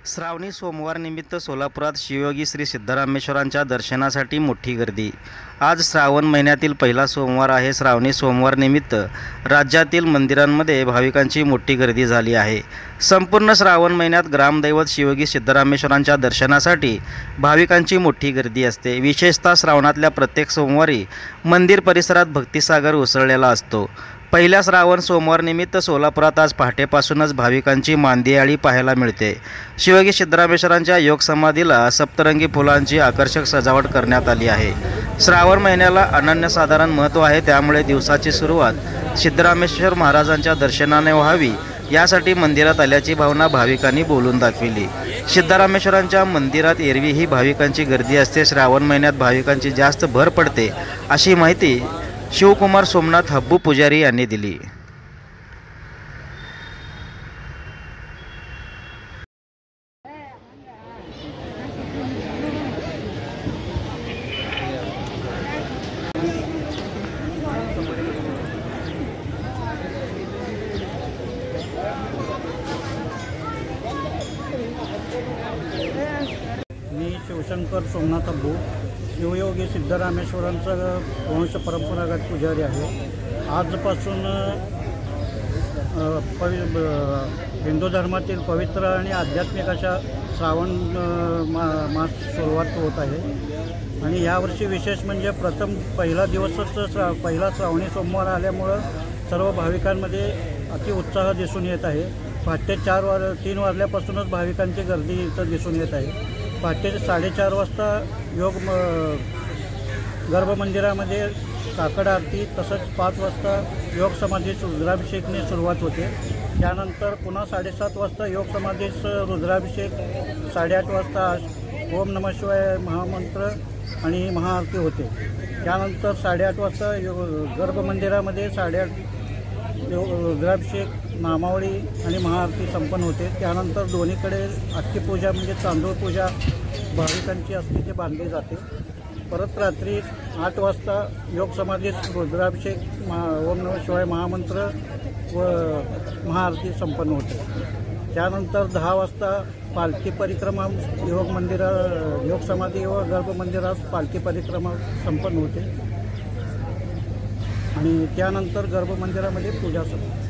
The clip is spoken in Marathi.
श्रावणी सोमवार निमित्त सोलापुरात शिवयोगी श्री सिद्धरामेश्वरांच्या दर्शनासाठी मोठी गर्दी। आज श्रावण महिन्यातील पहिला सोमवार आहे। श्रावणी सोमवार निमित्त राज्यातील मंदिरांमध्ये भाविकांची मोठी गर्दी झाली आहे। संपूर्ण श्रावण महिन्यात ग्रामदैवत शिवयोगी सिद्धरामेश्वरांच्या दर्शनासाठी भाविकांची मोठी गर्दी असते। विशेषतः श्रावणातल्या प्रत्येक सोमवारी मंदिर परिसरात भक्तिसागर उसळलेला असतो। पहिल्या श्रावण सोमवार निमित्त सोलापुरात आज पहाटेपासूनच भाविकांची मांदियाळी पाहायला मिळते। शिवयोगी सिद्धरामेश्वरांच्या योग समाधीला सप्तरंगी फुलांची आकर्षक सजावट करण्यात आली आहे। श्रावण महिन्याला अनन्यसाधारण महत्त्व आहे, त्यामुळे दिवसाची सुरुवात सिद्धरामेश्वर महाराजांच्या दर्शनाने व्हावी यासाठी मंदिरात आल्याची भावना भाविकांनी बोलून दाखविली। सिद्धरामेश्वरांच्या मंदिरात एरवी ही भाविकांची गर्दी असते। श्रावण महिन्यात भाविकांची जास्त भर पडते, अशी माहिती शिवकुमार सोमनाथ हब्बू पुजारी यांनी दिली। मी शिवशंकर सोमनाथ हब्बू शिवयोगी सिद्धरामेश्वरांचा वंश परंपरागत पुजारी आहे। आजपासून हिंदू धर्मातील पवित्र आणि आध्यात्मिक अशा श्रावण मास सुरुवात होत आहे। आणि यावर्षी विशेष म्हणजे प्रथम पहिला दिवसच पहिला श्रावणी सोमवार आल्यामुळं सर्व भाविकांमध्ये अतिउत्साह दिसून येत आहे। पहाटे 3 वाजल्यापासूनच भाविकांची गर्दी इथं दिसून येत आहे। पहाटे 4:30 वाजता गर्भमंदिरामध्ये काकड आरती, तसंच 5 वाजता योग समाधीस रुद्राभिषेकने सुरुवात होते। त्यानंतर पुन्हा 7:30 वाजता योग समाधीस रुद्राभिषेक, 8:30 वाजता ओम नमः शिवाय महामंत्र आणि महाआरती होते। त्यानंतर 8:30 वाजता गर्भमंदिरामध्ये 8:30 रुद्राभिषेक, नामावळी आणि महाआरती संपन्न होते। त्यानंतर दोन्हीकडे अख्खी पूजा म्हणजे तांदूळ पूजा भाविकांची असते ते बांधली जाते। परत रात्री 8 वाजता योग समाधीत रुद्राभिषेक, ओम नमः शिवाय महामंत्र व महाआरती संपन्न होते। त्यानंतर 10 वाजता पालखी परिक्रमा योग समाधी व गर्भमंदिरात पालखी परिक्रमा संपन्न होते आणि त्यानंतर गर्भमंदिरामध्ये पूजा संपते।